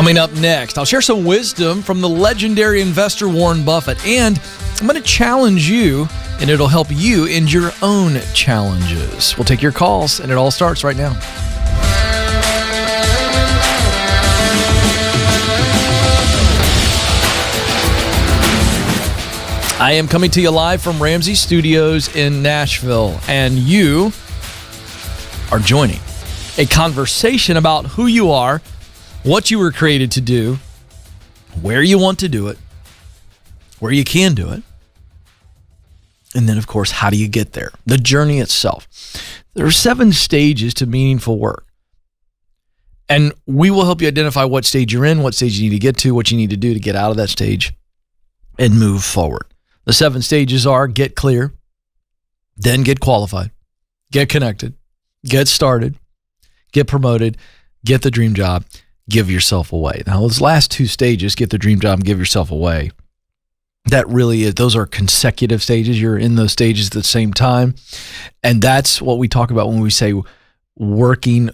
Coming up next, I'll share some wisdom from the legendary investor Warren Buffett, and I'm going to challenge you, and it'll help you in your own challenges. We'll take your calls, and it all starts right now. I am coming to you live from Ramsey Studios in Nashville, and you are joining a conversation about who you are, what you were created to do, where you want to do it, where you can do it, and then, of course, how do you get there? The journey itself. There are 7 stages to meaningful work, and we will help you identify what stage you're in, what stage you need to get to, what you need to do to get out of that stage and move forward. The 7 stages are get clear, then get qualified, get connected, get started, get promoted, get the dream job, give yourself away. Now, those last 2 stages, get the dream job and give yourself away, that really is, those are consecutive stages. You're in those stages at the same time. And that's what we talk about when we say working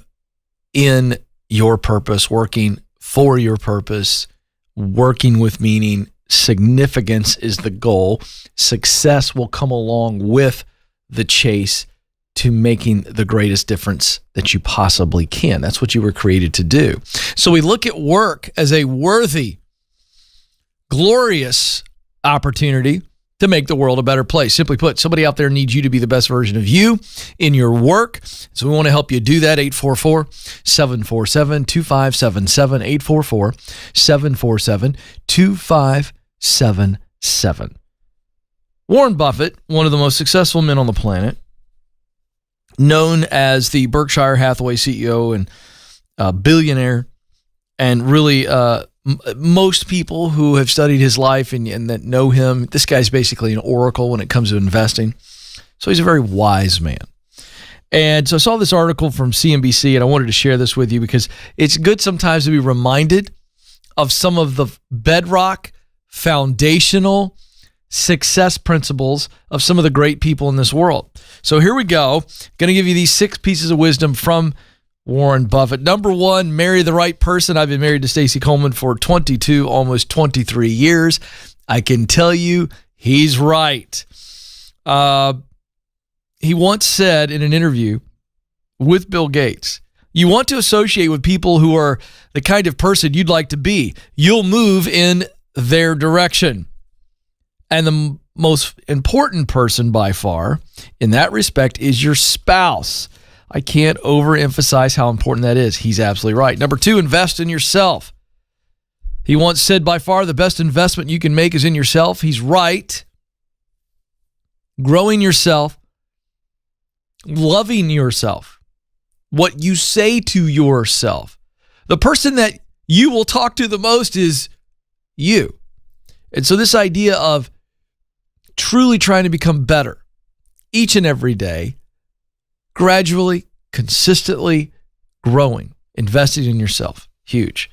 in your purpose, working for your purpose, working with meaning. Significance is the goal. Success will come along with the chase to making the greatest difference that you possibly can. That's what you were created to do. So we look at work as a worthy, glorious opportunity to make the world a better place. Simply put, somebody out there needs you to be the best version of you in your work. So we want to help you do that. 844-747-2577, 844-747-2577. Warren Buffett, one of the most successful men on the planet, known as the Berkshire Hathaway CEO and billionaire, and really most people who have studied his life and that know him, this guy's basically an oracle when it comes to investing. So he's a very wise man. And so I saw this article from CNBC, and I wanted to share this with you because it's good sometimes to be reminded of some of the bedrock, foundational success principles of some of the great people in this world. So here we go. Going to give you these 6 pieces of wisdom from Warren Buffett. Number 1, marry the right person. I've been married to Stacey Coleman for 22, almost 23 years. I can tell you he's right. He once said in an interview with Bill Gates, you want to associate with people who are the kind of person you'd like to be. You'll move in their direction. And the most important person by far in that respect is your spouse. I can't overemphasize how important that is. He's absolutely right. Number 2, invest in yourself. He once said, by far, the best investment you can make is in yourself. He's right. Growing yourself, loving yourself, what you say to yourself. The person that you will talk to the most is you. And so this idea of truly trying to become better each and every day, gradually, consistently growing, investing in yourself, huge.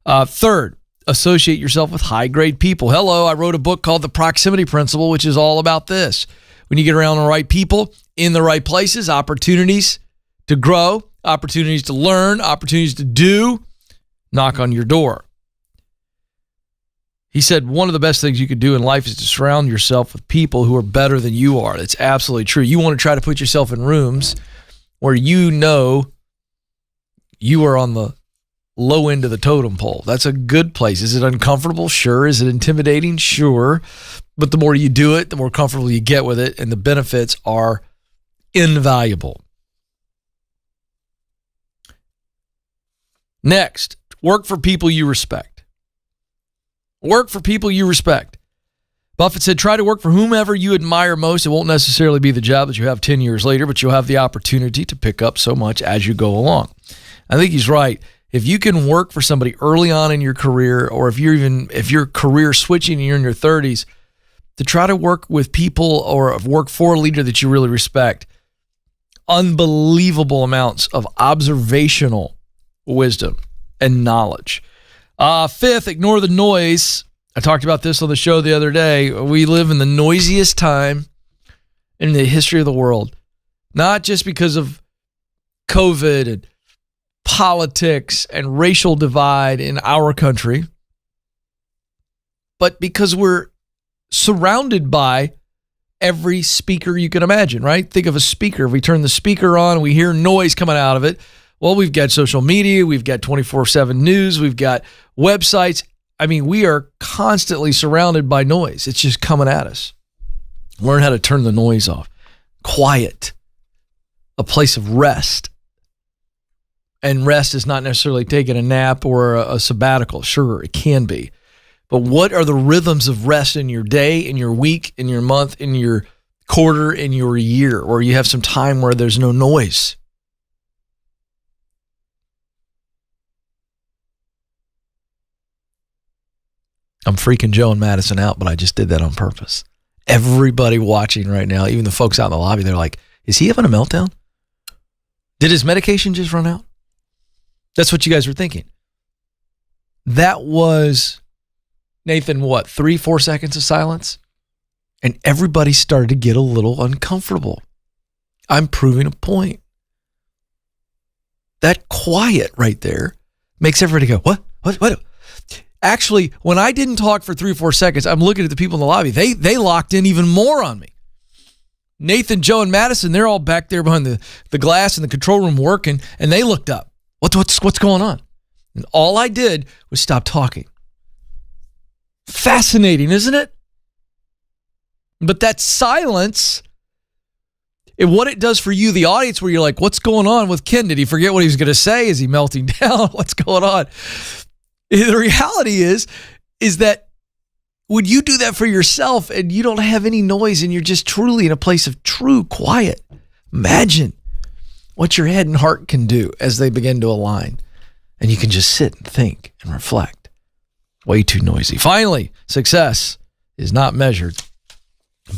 3rd, associate yourself with high-grade people. Hello, I wrote a book called The Proximity Principle, which is all about this. When you get around the right people, in the right places, opportunities to grow, opportunities to learn, opportunities to do, knock on your door. He said one of the best things you could do in life is to surround yourself with people who are better than you are. That's absolutely true. You want to try to put yourself in rooms where you know you are on the low end of the totem pole. That's a good place. Is it uncomfortable? Sure. Is it intimidating? Sure. But the more you do it, the more comfortable you get with it, and the benefits are invaluable. Next, work for people you respect. Work for people you respect. Buffett said, try to work for whomever you admire most. It won't necessarily be the job that you have 10 years later, but you'll have the opportunity to pick up so much as you go along. I think he's right. If you can work for somebody early on in your career, or if your career switching and you're in your 30s, to try to work with people or work for a leader that you really respect, unbelievable amounts of observational wisdom and knowledge. 5th, ignore the noise. I talked about this on the show the other day. We live in the noisiest time in the history of the world, not just because of COVID and politics and racial divide in our country, but because we're surrounded by every speaker you can imagine, right? Think of a speaker. If we turn the speaker on, we hear noise coming out of it. Well, we've got social media, we've got 24/7 news, we've got websites. I mean, we are constantly surrounded by noise. It's just coming at us. Learn how to turn the noise off. Quiet. A place of rest. And rest is not necessarily taking a nap or a sabbatical. Sure, it can be. But what are the rhythms of rest in your day, in your week, in your month, in your quarter, in your year, where you have some time where there's no noise? I'm freaking Joe and Madison out, but I just did that on purpose. Everybody watching right now, even the folks out in the lobby, they're like, is he having a meltdown? Did his medication just run out? That's what you guys were thinking. That was, Nathan, what, 3-4 seconds of silence? And everybody started to get a little uncomfortable. I'm proving a point. That quiet right there makes everybody go, what? Actually, when I didn't talk for 3 or 4 seconds, I'm looking at the people in the lobby. They locked in even more on me. Nathan, Joe, and Madison, they're all back there behind the glass in the control room working, and they looked up. What's going on? And all I did was stop talking. Fascinating, isn't it? But that silence, what it does for you, the audience, where you're like, what's going on with Ken? Did he forget what he was going to say? Is he melting down? What's going on? The reality is that when you do that for yourself and you don't have any noise and you're just truly in a place of true quiet, imagine what your head and heart can do as they begin to align. And you can just sit and think and reflect. Way too noisy. Finally, success is not measured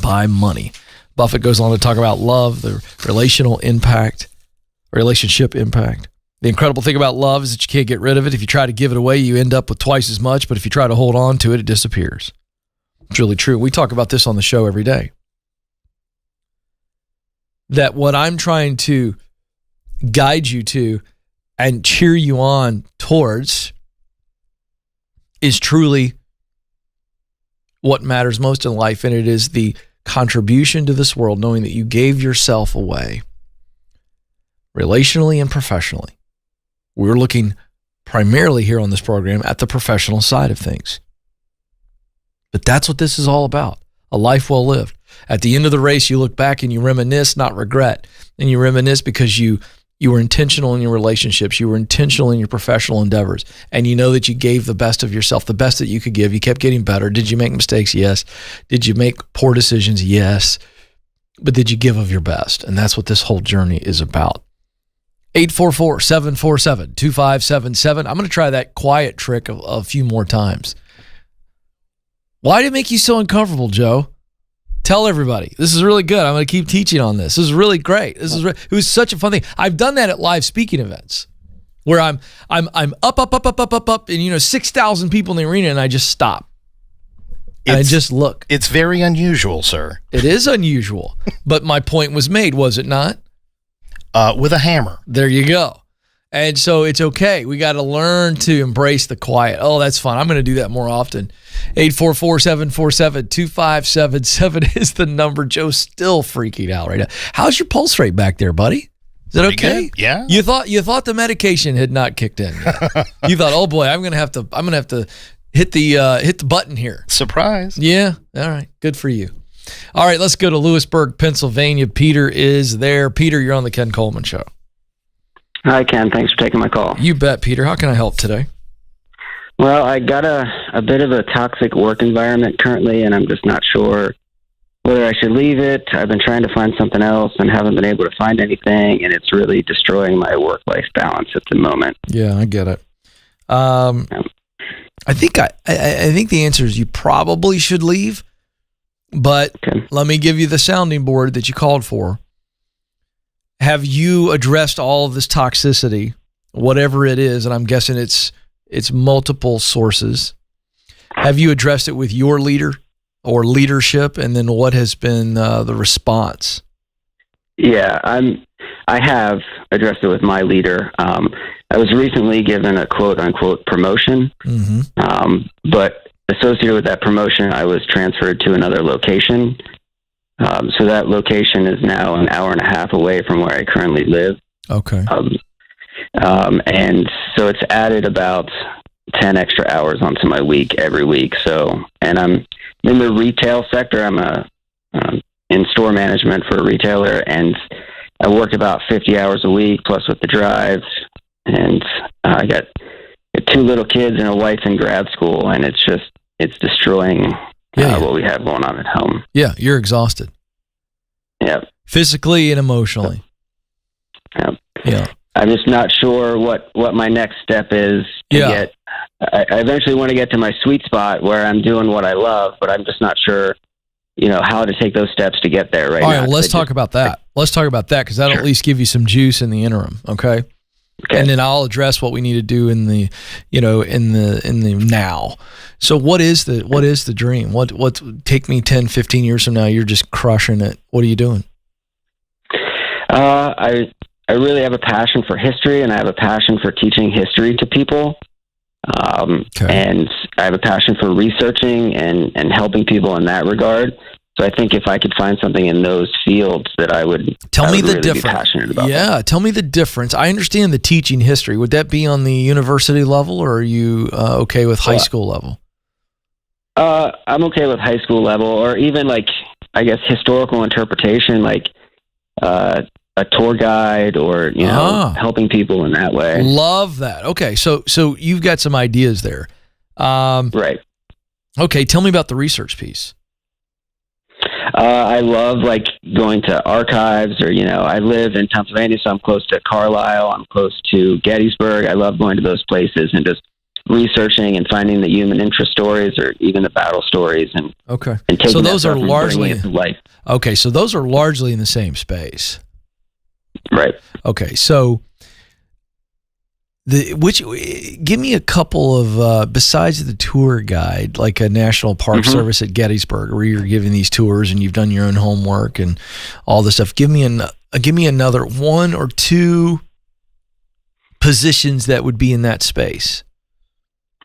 by money. Buffett goes on to talk about love, the relationship impact. The incredible thing about love is that you can't get rid of it. If you try to give it away, you end up with twice as much. But if you try to hold on to it, it disappears. It's really true. We talk about this on the show every day. That what I'm trying to guide you to and cheer you on towards is truly what matters most in life. And it is the contribution to this world, knowing that you gave yourself away relationally and professionally. We're looking primarily here on this program at the professional side of things. But that's what this is all about, a life well lived. At the end of the race, you look back and you reminisce, not regret. And you reminisce because you were intentional in your relationships. You were intentional in your professional endeavors. And you know that you gave the best of yourself, the best that you could give. You kept getting better. Did you make mistakes? Yes. Did you make poor decisions? Yes. But did you give of your best? And that's what this whole journey is about. 844-747-2577. I'm going to try that quiet trick a few more times. Why did it make you so uncomfortable, Joe? Tell everybody. This is really good. I'm going to keep teaching on this. This is really great. It was such a fun thing. I've done that at live speaking events where I'm up, and 6,000 people in the arena, and I just stop. And I just look. It's very unusual, sir. It is unusual, but my point was made, was it not? With a hammer. There you go. And so it's okay. We got to learn to embrace the quiet. Oh, that's fun. I'm going to do that more often. 844-747-2577 is the number. Joe's still freaking out right now. How's your pulse rate back there, buddy? Is that okay? Good. Yeah. You thought the medication had not kicked in yet. You thought, oh boy, I'm going to have to hit the button here. Surprise. Yeah. All right. Good for you. All right, let's go to Lewisburg, Pennsylvania. Peter is there. Peter, you're on the Ken Coleman Show. Hi, Ken. Thanks for taking my call. You bet, Peter. How can I help today? Well, I got a bit of a toxic work environment currently, and I'm just not sure whether I should leave it. I've been trying to find something else and haven't been able to find anything, and it's really destroying my work-life balance at the moment. Yeah, I get it. I think the answer is you probably should leave, but okay. Let me give you the sounding board that you called for. Have you addressed all of this toxicity, whatever it is, and I'm guessing it's multiple sources. Have you addressed it with your leader or leadership, and then what has been the response? Yeah, I'm I have addressed it with my leader. I was recently given a quote-unquote promotion, but associated with that promotion, I was transferred to another location. So that location is now an hour and a half away from where I currently live. Okay. And so it's added about 10 extra hours onto my week every week. So, and I'm in the retail sector. I'm in store management for a retailer, and I work about 50 hours a week, plus with the drive. And I got 2 little kids and a wife in grad school, and it's destroying what we have going on at home. Yeah, you're exhausted. Yeah. Physically and emotionally. Yeah. Yeah. I'm just not sure what my next step is to get. I eventually want to get to my sweet spot where I'm doing what I love, but I'm just not sure, how to take those steps to get there right now. All right, well, let's talk about that. Let's talk about that, because that'll at least give you some juice in the interim, okay? And then I'll address what we need to do in the, in the now. So what is the dream? What take me 10, 15 years from now, you're just crushing it. What are you doing? I really have a passion for history, and I have a passion for teaching history to people. And I have a passion for researching and helping people in that regard. So I think if I could find something in those fields that I would really be passionate about. Yeah, tell me the difference. I understand the teaching history. Would that be on the university level, or are you okay with high school level? I'm okay with high school level, or even historical interpretation, a tour guide, or helping people in that way. Love that. Okay, so you've got some ideas there. Right. Okay, tell me about the research piece. I love going to archives, or I live in Pennsylvania, so I'm close to Carlisle. I'm close to Gettysburg. I love going to those places and just researching and finding the human interest stories, or even the battle stories, and taking so those are largely into life. Okay, so those are largely in the same space. Right. Okay, so give me a couple of besides the tour guide, like a National Park Service at Gettysburg, where you're giving these tours and you've done your own homework and all this stuff. Give me another 1 or 2 positions that would be in that space.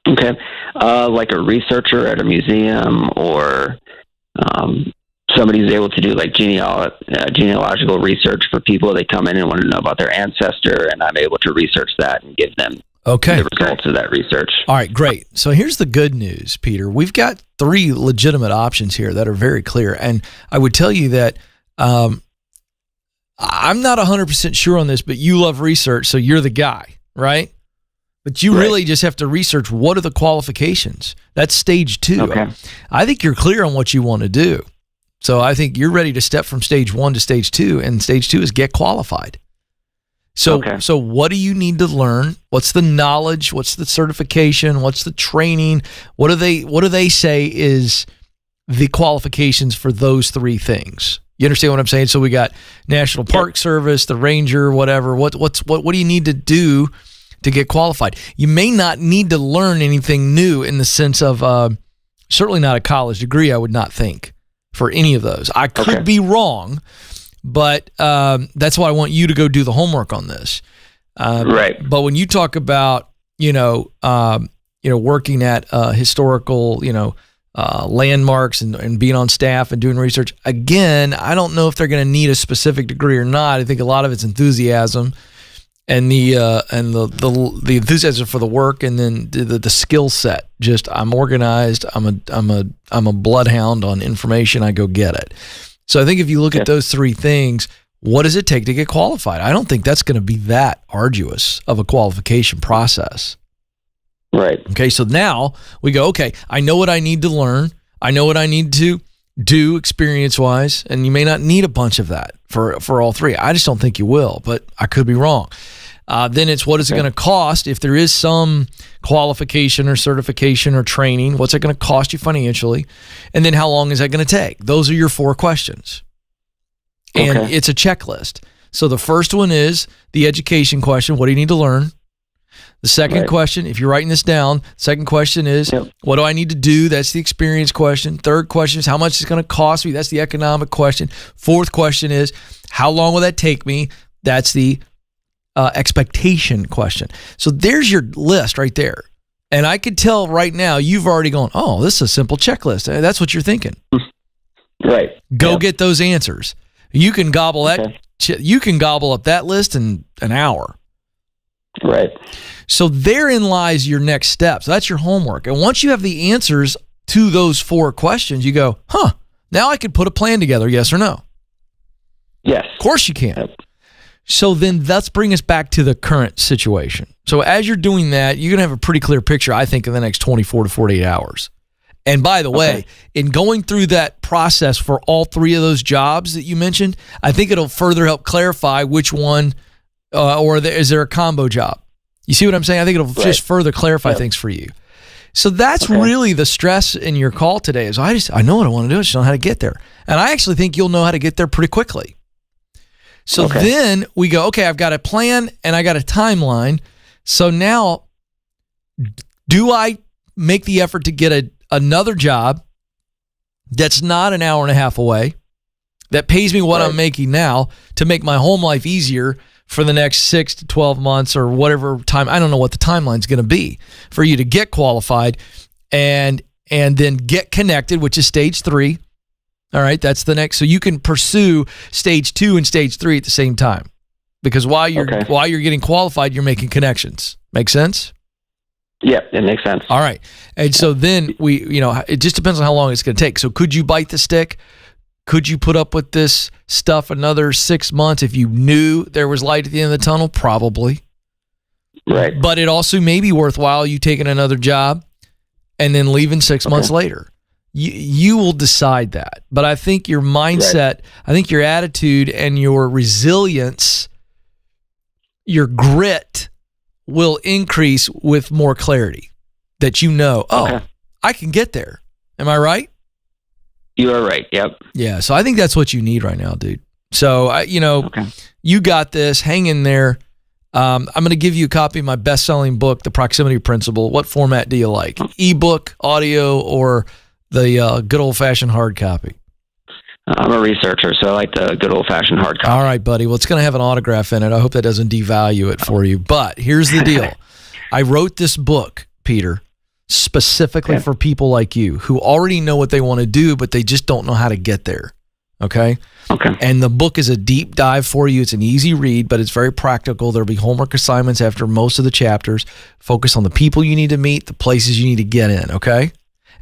Okay, like a researcher at a museum, or somebody who's able to do genealogical research for people. They come in and want to know about their ancestor, and I'm able to research that and give them the results of that research. All right, great. So here's the good news, Peter. We've got 3 legitimate options here that are very clear. And I would tell you that I'm not 100% sure on this, but you love research, so you're the guy, right? But you really just have to research what are the qualifications. That's stage 2. Okay. I think you're clear on what you want to do. So I think you're ready to step from stage 1 to stage 2, and stage 2 is get qualified. So what do you need to learn? What's the knowledge? What's the certification? What's the training? What do they say is the qualifications for those 3 things? You understand what I'm saying? So we got National Park Service, the Ranger, whatever. What do you need to do to get qualified? You may not need to learn anything new in the sense of certainly not a college degree, I would not think, for any of those. I could be wrong, but that's why I want you to go do the homework on this. Right. But when you talk about working at historical landmarks and being on staff and doing research, again, I don't know if they're going to need a specific degree or not. I think a lot of it's enthusiasm and the enthusiasm for the work, and then the skill set. Just I'm organized. I'm a bloodhound on information. I go get it. So I think if you look at those 3 things, what does it take to get qualified? I don't think that's going to be that arduous of a qualification process. Right. Okay. So now we go, okay, I know what I need to learn. I know what I need to do experience-wise, and you may not need a bunch of that for all 3. I just don't think you will, but I could be wrong. Then it's what is it going to cost if there is some qualification or certification or training? What's it going to cost you financially? And then how long is that going to take? Those are your 4 questions. And it's a checklist. So the first one is the education question. What do you need to learn? The second question, if you're writing this down, second question is, what do I need to do? That's the experience question. Third question is, how much is it going to cost me? That's the economic question. Fourth question is, how long will that take me? That's the expectation question. So there's your list right there. And I could tell right now you've already gone, oh, this is a simple checklist. That's what you're thinking. Right. Go get those answers. You can gobble you can gobble up that list in an hour. Right. So therein lies your next steps. That's your homework. And once you have the answers to those 4 questions, you go, now I could put a plan together, yes or no? Yes. Of course you can. Yep. So then let's bring us back to the current situation. So as you're doing that, you're going to have a pretty clear picture, I think, in the next 24 to 48 hours. And by the way, in going through that process for all 3 of those jobs that you mentioned, I think it'll further help clarify which one, is there a combo job? You see what I'm saying? I think it'll just further clarify things for you. So that's really the stress in your call today is I know what I want to do. I just don't know how to get there. And I actually think you'll know how to get there pretty quickly. So then we go, okay, I've got a plan and I got a timeline. So now, do I make the effort to get another job that's not an hour and a half away, that pays me what I'm making now to make my home life easier for the next 6 to 12 months or whatever time? I don't know what the timeline's going to be for you to get qualified and then get connected, which is stage 3. All right, that's the next. So you can pursue stage 2 and stage 3 at the same time, because while you're getting qualified, you're making connections. Make sense? Yeah, it makes sense. All right, and so then it just depends on how long it's going to take. So could you bite the stick? Could you put up with this stuff another 6 months if you knew there was light at the end of the tunnel? Probably. Right. But it also may be worthwhile you taking another job and then leaving 6 months later. You will decide that. But I think your mindset, I think your attitude and your resilience, your grit will increase with more clarity that I can get there. Am I right? You are right. Yep. Yeah. So I think that's what you need right now, dude. So, you got this. Hang in there. I'm going to give you a copy of my best-selling book, The Proximity Principle. What format do you like? Ebook, audio, or the good old-fashioned hard copy? I'm a researcher, so I like the good old-fashioned hard copy. All right, buddy. Well, it's going to have an autograph in it. I hope that doesn't devalue it for you. But here's the deal. I wrote this book, Peter, specifically for people like you who already know what they want to do, but they just don't know how to get there. Okay? And the book is a deep dive for you. It's an easy read, but it's very practical. There'll be homework assignments after most of the chapters. Focus on the people you need to meet, the places you need to get in, okay?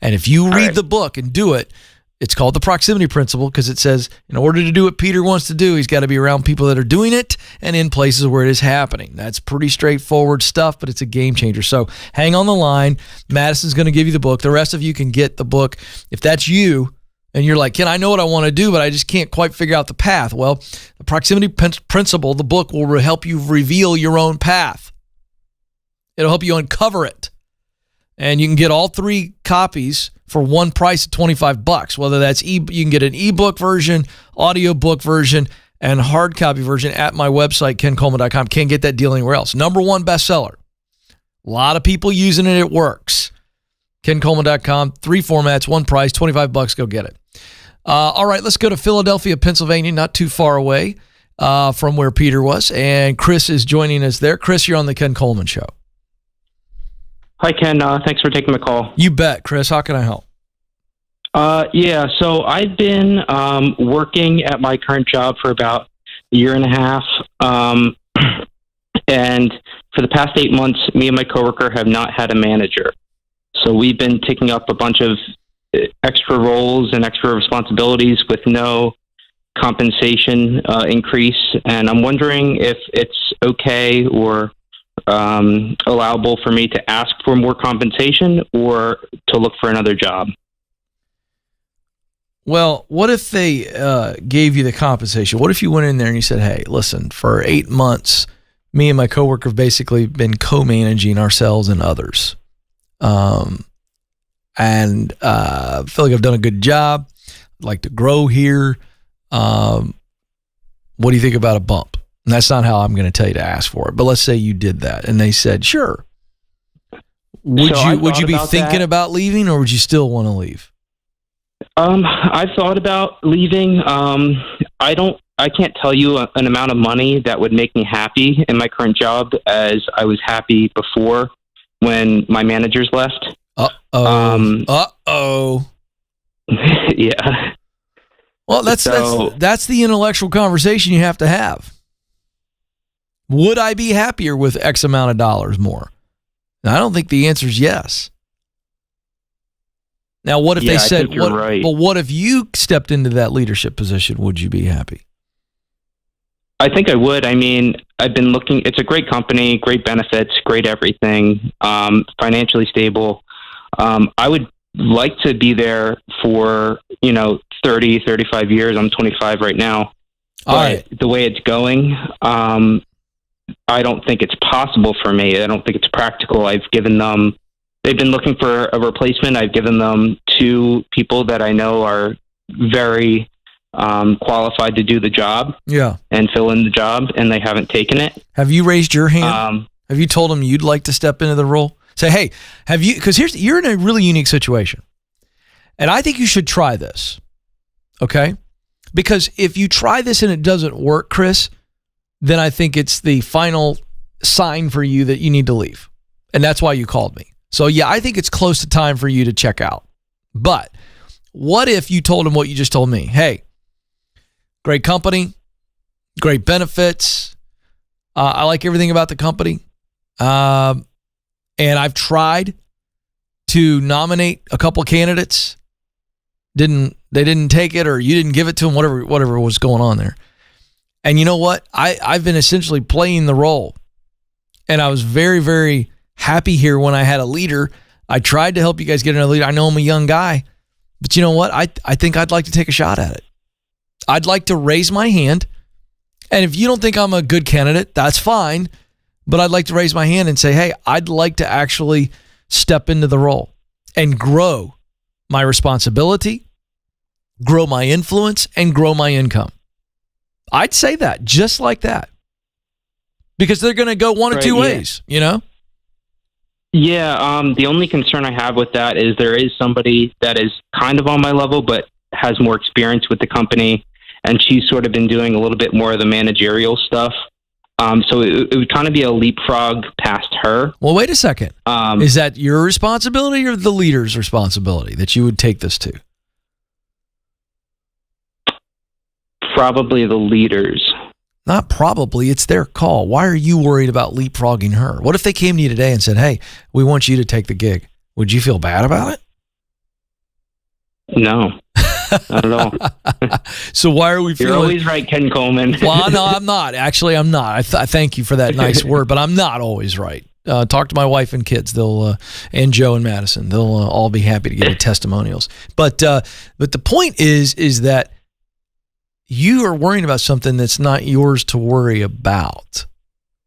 And if you read the book and do it, it's called The Proximity Principle because it says in order to do what Peter wants to do, he's got to be around people that are doing it and in places where it is happening. That's pretty straightforward stuff, but it's a game changer. So hang on the line. Madison's going to give you the book. The rest of you can get the book. If that's you and you're like, Ken, I know what I want to do, but I just can't quite figure out the path. Well, The Proximity Principle, the book, will help you reveal your own path. It'll help you uncover it. And you can get all 3 copies for one price of $25. Whether that's you can get an ebook version, audio book version, and hard copy version at my website, kencoleman.com. Can't get that deal anywhere else. #1 bestseller. A lot of people using it. It works. kencoleman.com. 3 formats, 1 price, $25. Go get it. All right, let's go to Philadelphia, Pennsylvania, not too far away from where Peter was. And Chris is joining us there. Chris, you're on the Ken Coleman Show. Hi, Ken. Thanks for taking my call. You bet. Chris, how can I help? So I've been working at my current job for about a year and a half. And for the past 8 months, me and my coworker have not had a manager. So we've been taking up a bunch of extra roles and extra responsibilities with no compensation increase. And I'm wondering if it's okay or allowable for me to ask for more compensation or to look for another job. Well, what if they gave you the compensation? What if you went in there and you said, hey, listen, for 8 months, me and my coworker have basically been co-managing ourselves and others. And I feel like I've done a good job. I'd like to grow here. What do you think about a bump? And that's not how I'm going to tell you to ask for it. But let's say you did that and they said, sure. Would you be thinking about leaving, or would you still want to leave? I've thought about leaving. I don't I can't tell you an amount of money that would make me happy in my current job as I was happy before when my managers left. Yeah. Well, that's the intellectual conversation you have to have. Would I be happier with X amount of dollars more? And I don't think the answer is yes. Now, what if they said, right. But what if you stepped into that leadership position? Would you be happy? I think I would. I mean, I've been looking, it's a great company, great benefits, great everything, financially stable. I would like to be there for, 30, 35 years. I'm 25 right now. But the way it's going, I don't think it's possible for me. I don't think it's practical. They've been looking for a replacement. I've given them 2 people that I know are very qualified to do the job and fill in the job, and they haven't taken it. Have you raised your hand? Have you told them you'd like to step into the role? Say, hey, because you're in a really unique situation, and I think you should try this, okay? Because if you try this and it doesn't work, Chris, then I think it's the final sign for you that you need to leave, and that's why you called me. So yeah, I think it's close to time for you to check out. But what if you told them what you just told me? Hey, great company, great benefits. I like everything about the company. And I've tried to nominate a couple of candidates. They didn't take it, or you didn't give it to them, whatever was going on there. And you know what? I've been essentially playing the role. And I was very, very happy here when I had a leader. I tried to help you guys get another leader. I know I'm a young guy, but you know what? I think I'd like to take a shot at it. I'd like to raise my hand. And if you don't think I'm a good candidate, that's fine. But I'd like to raise my hand and say, hey, I'd like to actually step into the role and grow my responsibility, grow my influence, and grow my income. I'd say that just like that. Because they're going to go one of two ways, Yeah, the only concern I have with that is there is somebody that is kind of on my level, but has more experience with the company, and she's sort of been doing a little bit more of the managerial stuff. So it would kind of be a leapfrog past her. Well, wait a second. Is that your responsibility or the leader's responsibility that you would take this to? Probably the leader's. Not probably. It's their call. Why are you worried about leapfrogging her? What if they came to you today and said, hey, we want you to take the gig? Would you feel bad about it? No, not at all. So why are we feeling... You're always right, Ken Coleman. Well, no, I'm not. Actually, I'm not. I thank you for that nice word, but I'm not always right. Talk to my wife and kids. They'll and Joe and Madison. They'll all be happy to give you testimonials. But the point is that you are worrying about something that's not yours to worry about.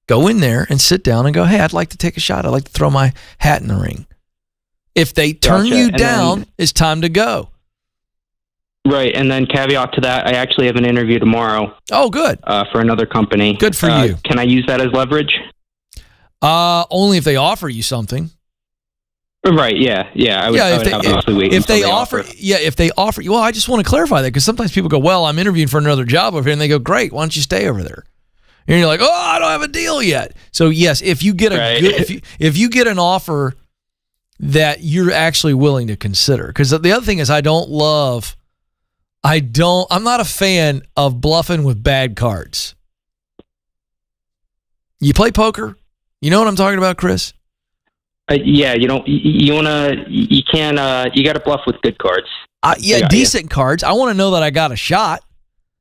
Go in there and sit down and go, hey, I'd like to take a shot. I'd like to throw my hat in the ring. If they turn you down, it's time to go. Right, and then caveat to that, I actually have an interview tomorrow. Oh, good. For another company. Good for you. Can I use that as leverage? Only if they offer you something. Right, yeah. If they offer you, well, I just want to clarify that because sometimes people go, well, I'm interviewing for another job over here, and they go, great, why don't you stay over there? And you're like, oh, I don't have a deal yet. So yes, if you get if you get an offer that you're actually willing to consider, because the other thing is I'm not a fan of bluffing with bad cards. You play poker? You know what I'm talking about, Chris? Yeah, you got to bluff with good cards. Decent cards. I want to know that I got a shot.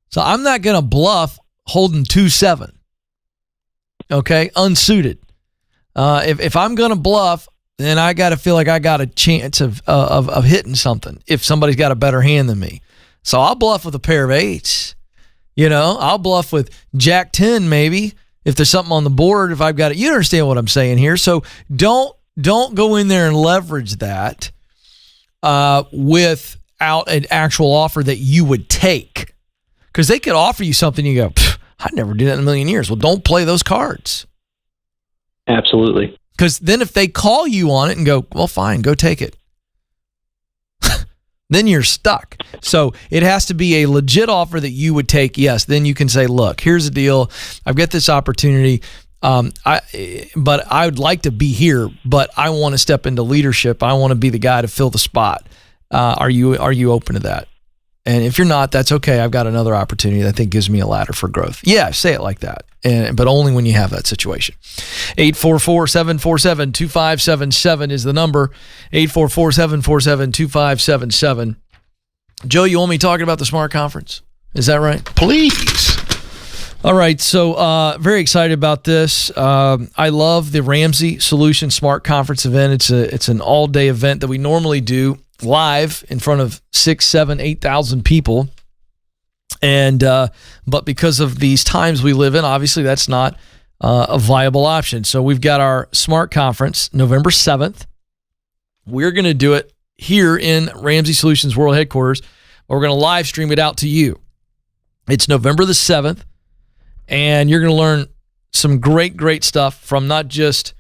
So I'm not going to bluff holding 2-7. Okay, unsuited. If I'm going to bluff, then I got to feel like I got a chance of hitting something if somebody's got a better hand than me. So I'll bluff with a pair of 8s. I'll bluff with Jack 10 maybe if there's something on the board. If I've got it, you understand what I'm saying here. So don't go in there and leverage that without an actual offer that you would take, because they could offer you something you go, I'd never do that in a million years. Well, don't play those cards. Because then if they call you on it and go, well, fine, go take it. then you're stuck. So it has to be a legit offer that you would take. Yes, then you can say, look, here's the deal. I've got this opportunity. But I would like to be here, but I want to step into leadership. I want to be the guy to fill the spot. Are you open to that? And if you're not, that's okay. I've got another opportunity that I think gives me a ladder for growth. Yeah, say it like that. But only when you have that situation. 844-747-2577 is the number. 844-747-2577. Joe, you want me talking about the SMART conference? Is that right? Please. All right, so very excited about this. I love the Ramsey Solutions Smart Conference event. It's an all-day event that we normally do live in front of 6,000, 7,000, 8,000 people. And but because of these times we live in, obviously that's not a viable option. So we've got our Smart Conference November 7th. We're going to do it here in Ramsey Solutions World Headquarters. We're going to live stream it out to you. It's November the 7th. And you're going to learn some great stuff from not just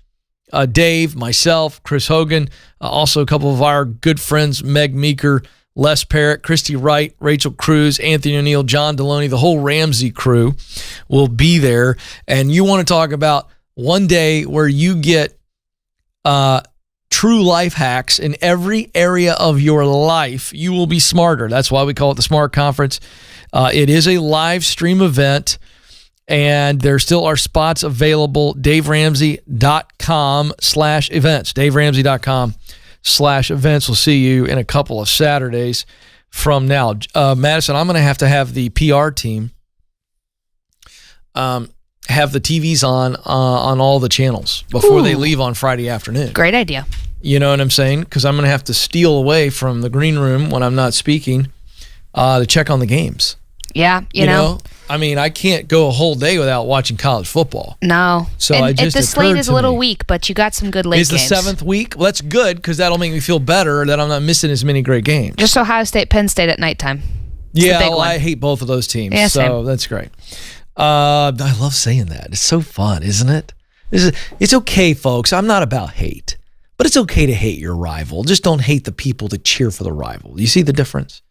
Dave, myself, Chris Hogan, also a couple of our good friends, Meg Meeker, Les Parrott, Christy Wright, Rachel Cruz, Anthony O'Neill, John Deloney, the whole Ramsey crew will be there. And you want to talk about one day where you get true life hacks in every area of your life. You will be smarter. That's why we call it the Smart Conference. It is a live stream event. And there still are spots available. DaveRamsey.com/events. DaveRamsey.com/events. We'll see you in a couple of Saturdays from now. Madison, I'm going to have the PR team have the TVs on all the channels before they leave on Friday afternoon. Great idea. You know what I'm saying? Because I'm going to have to steal away from the green room when I'm not speaking to check on the games. Yeah, you know. I mean, I can't go a whole day without watching college football. No. So the slate is a little weak, but you got some good late games. Is the 7th week? Well, that's good because that'll make me feel better that I'm not missing as many great games. Just Ohio State, Penn State at nighttime. It's yeah, well, I hate both of those teams. Yeah, so same. That's great. I love saying that. It's so fun, isn't it? It's okay, folks. I'm not about hate, but it's okay to hate your rival. Just don't hate the people that cheer for the rival. You see the difference?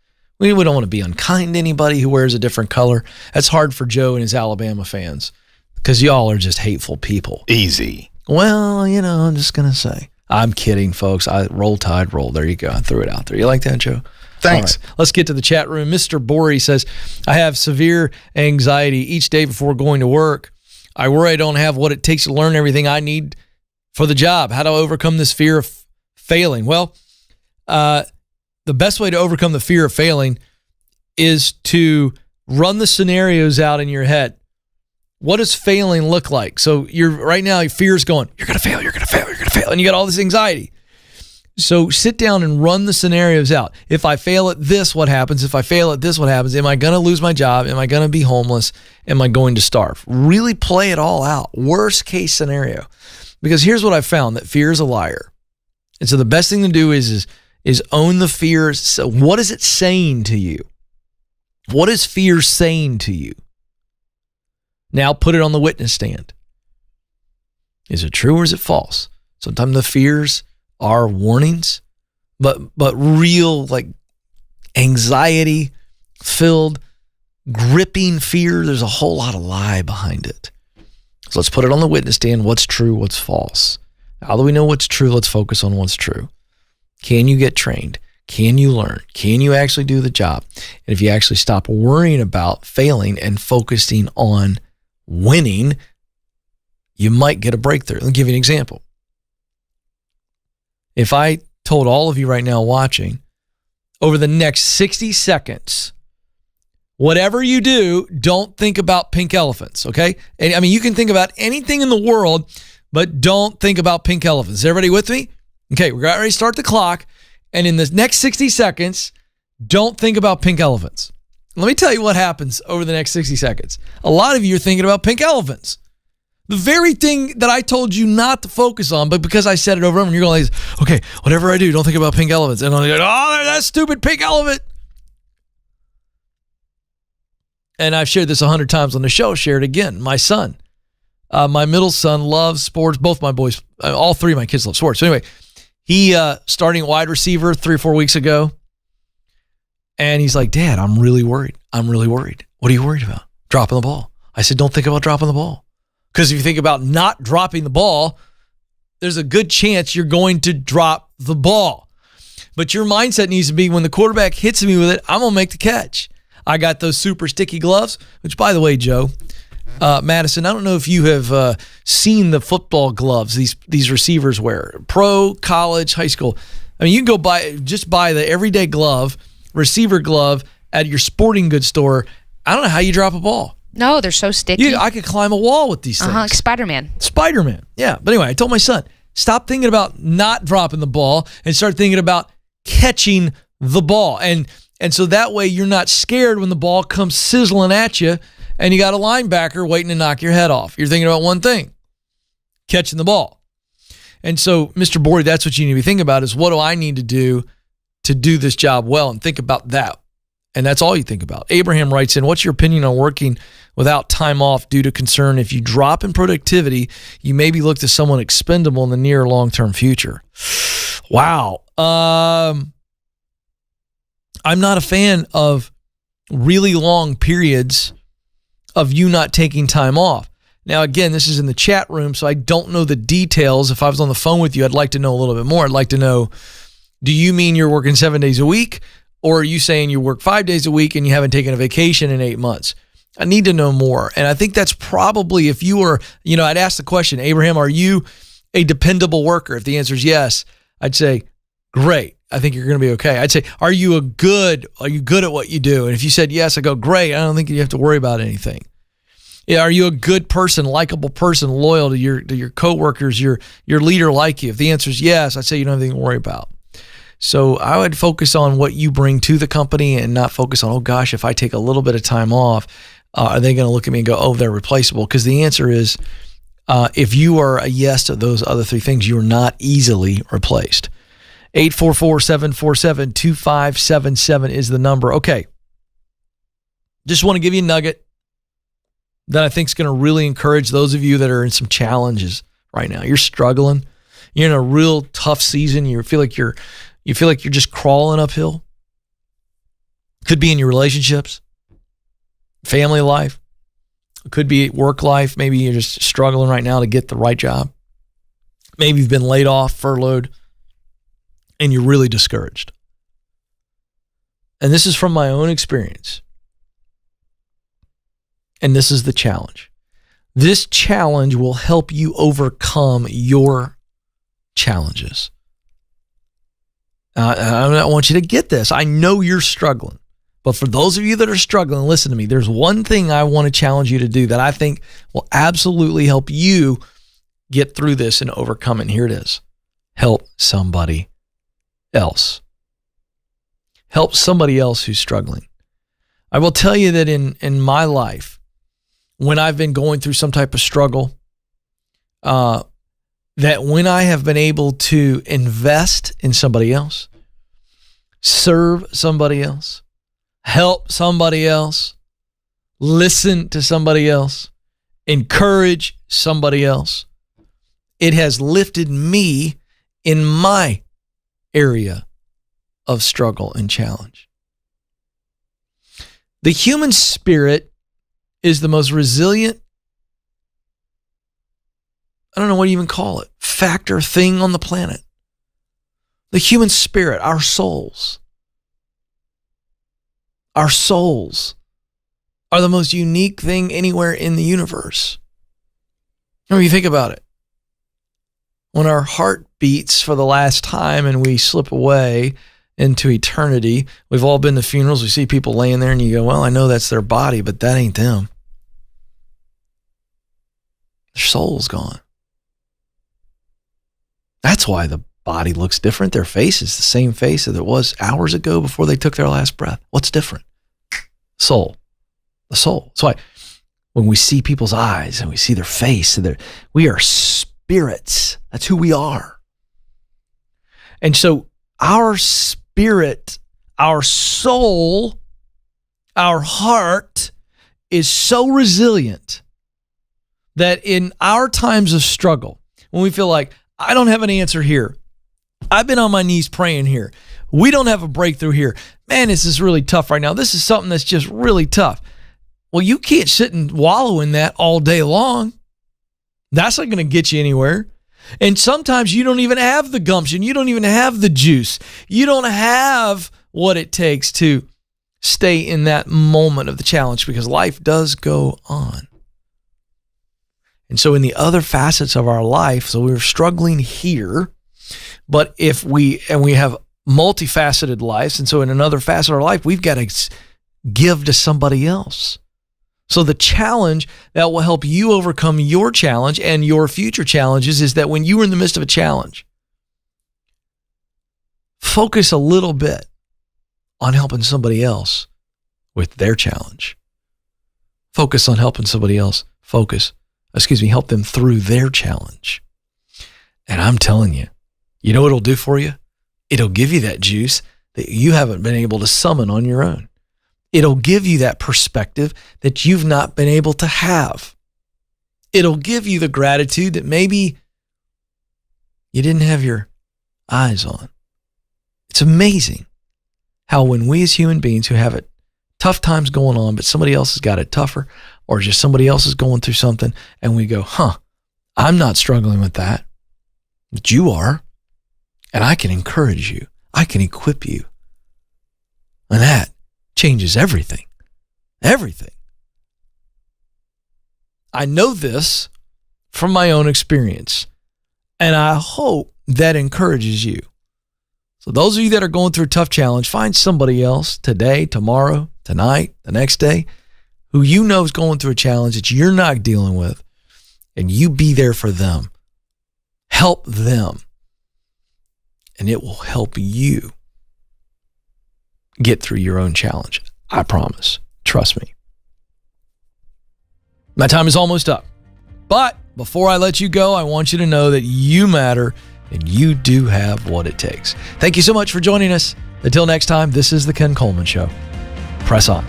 We don't want to be unkind to anybody who wears a different color. That's hard for Joe and his Alabama fans because y'all are just hateful people. Easy. Well, I'm just going to say. I'm kidding, folks. Roll Tide, roll. There you go. I threw it out there. You like that, Joe? Thanks. Right, let's get to the chat room. Mr. Borey says, I have severe anxiety each day before going to work. I worry I don't have what it takes to learn everything I need for the job. How do I overcome this fear of failing? Well, the best way to overcome the fear of failing is to run the scenarios out in your head. What does failing look like? So right now, your fear is going, you're going to fail, you're going to fail, you're going to fail. And you got all this anxiety. So sit down and run the scenarios out. If I fail at this, what happens? If I fail at this, what happens? Am I going to lose my job? Am I going to be homeless? Am I going to starve? Really play it all out. Worst case scenario. Because here's what I found, that fear is a liar. And so the best thing to do is own the fear. So what is it saying to you? What is fear saying to you? Now put it on the witness stand. Is it true or is it false? Sometimes the fears are warnings, but real like anxiety filled, gripping fear, there's a whole lot of lie behind it. So let's put it on the witness stand. What's true? What's false? Now that we know what's true, let's focus on what's true. Can you get trained? Can you learn? Can you actually do the job? And if you actually stop worrying about failing and focusing on winning, you might get a breakthrough. Let me give you an example. If I told all of you right now watching, over the next 60 seconds, whatever you do, don't think about pink elephants, okay? And I mean, you can think about anything in the world, but don't think about pink elephants. Is everybody with me? Okay, we're ready to start the clock. And in the next 60 seconds, don't think about pink elephants. Let me tell you what happens over the next 60 seconds. A lot of you are thinking about pink elephants. The very thing that I told you not to focus on, but because I said it over and you're going like, okay, whatever I do, don't think about pink elephants. And I'm like, oh, that stupid pink elephant. And I've shared this 100 times on the show, share it again. My son, my middle son loves sports. Both my boys, all three of my kids love sports. So anyway, he starting wide receiver 3 or 4 weeks ago. And he's like, Dad, I'm really worried. I'm really worried. What are you worried about? Dropping the ball. I said, don't think about dropping the ball. Because if you think about not dropping the ball, there's a good chance you're going to drop the ball. But your mindset needs to be, when the quarterback hits me with it, I'm going to make the catch. I got those super sticky gloves, which, by the way, Joe, Madison, I don't know if you have seen the football gloves these receivers wear. Pro, college, high school. I mean, you can go buy the everyday glove, receiver glove at your sporting goods store. I don't know how you drop a ball. No, they're so sticky. I could climb a wall with these things. Like Spider-Man. Spider-Man, yeah. But anyway, I told my son, stop thinking about not dropping the ball and start thinking about catching the ball. And so that way you're not scared when the ball comes sizzling at you and you got a linebacker waiting to knock your head off. You're thinking about one thing, catching the ball. And so, Mr. Bordy, that's what you need to be thinking about is, what do I need to do this job well? And think about that. And that's all you think about. Abraham writes in, what's your opinion on working without time off due to concern if you drop in productivity, you maybe look to someone expendable in the near or long-term future? Wow. I'm not a fan of really long periods of you not taking time off. Now, again, this is in the chat room, so I don't know the details. If I was on the phone with you, I'd like to know a little bit more. I'd like to know, do you mean you're working 7 days a week? Or are you saying you work 5 days a week and you haven't taken a vacation in 8 months? I need to know more. And I think that's probably, if you were, I'd ask the question, Abraham, are you a dependable worker? If the answer is yes, I'd say, great. I think you're going to be okay. I'd say, are you good at what you do? And if you said yes, I go, great. I don't think you have to worry about anything. Yeah, are you a good person, likable person, loyal to your coworkers, your leader like you? If the answer is yes, I'd say you don't have anything to worry about. So I would focus on what you bring to the company and not focus on, oh gosh, if I take a little bit of time off, are they going to look at me and go, oh, they're replaceable? Because the answer is, if you are a yes to those other three things, you're not easily replaced. 844-747-2577 is the number. Okay. Just want to give you a nugget that I think is going to really encourage those of you that are in some challenges right now. You're struggling. You're in a real tough season. You feel like you're just crawling uphill. Could be in your relationships, family life. It could be work life. Maybe you're just struggling right now to get the right job. Maybe you've been laid off, furloughed, and you're really discouraged. And this is from my own experience. And this is the challenge. This challenge will help you overcome your challenges. I want you to get this. I know you're struggling. But for those of you that are struggling, listen to me. There's one thing I want to challenge you to do that I think will absolutely help you get through this and overcome it. And here it is. Help somebody else. Help somebody else who's struggling. I will tell you that in my life, when I've been going through some type of struggle, that when I have been able to invest in somebody else, serve somebody else, help somebody else, listen to somebody else, encourage somebody else, it has lifted me in my area of struggle and challenge. The human spirit is the most resilient, I don't know what you even call it, factor, thing on the planet. The human spirit, our souls are the most unique thing anywhere in the universe. When you think about it, when our heart beats for the last time and we slip away into eternity, we've all been to funerals, we see people laying there and you go, well, I know that's their body, but that ain't them. Their soul's gone. That's why the body looks different. Their face is the same face that it was hours ago before they took their last breath. What's different? Soul. The soul. That's why when we see people's eyes and we see their face, we are spirits. That's who we are. And so our spirit, our soul, our heart is so resilient that in our times of struggle, when we feel like, I don't have an answer here, I've been on my knees praying here, We don't have a breakthrough here. Man, this is really tough right now. This is something that's just really tough. Well, you can't sit and wallow in that all day long. That's not going to get you anywhere. And sometimes you don't even have the gumption. You don't even have the juice. You don't have what it takes to stay in that moment of the challenge, because life does go on. And so in the other facets of our life, so we're struggling here, but if we have multifaceted lives, and so in another facet of our life, we've got to give to somebody else. So the challenge that will help you overcome your challenge and your future challenges is that when you are in the midst of a challenge, focus a little bit on helping somebody else with their challenge. Focus on helping somebody else. Help them through their challenge. And I'm telling you, you know what it'll do for you? It'll give you that juice that you haven't been able to summon on your own. It'll give you that perspective that you've not been able to have. It'll give you the gratitude that maybe you didn't have your eyes on. It's amazing how when we as human beings who have it tough times going on, but somebody else has got it tougher, or just somebody else is going through something, and we go, I'm not struggling with that, but you are, and I can encourage you. I can equip you. And that changes everything. Everything. I know this from my own experience, and I hope that encourages you. So those of you that are going through a tough challenge, find somebody else today, tomorrow, tonight, the next day, who you know is going through a challenge that you're not dealing with, and you be there for them. Help them, and it will help you get through your own challenge. I promise. Trust me. My time is almost up. But before I let you go, I want you to know that you matter and you do have what it takes. Thank you so much for joining us. Until next time, this is the Ken Coleman Show. Press on.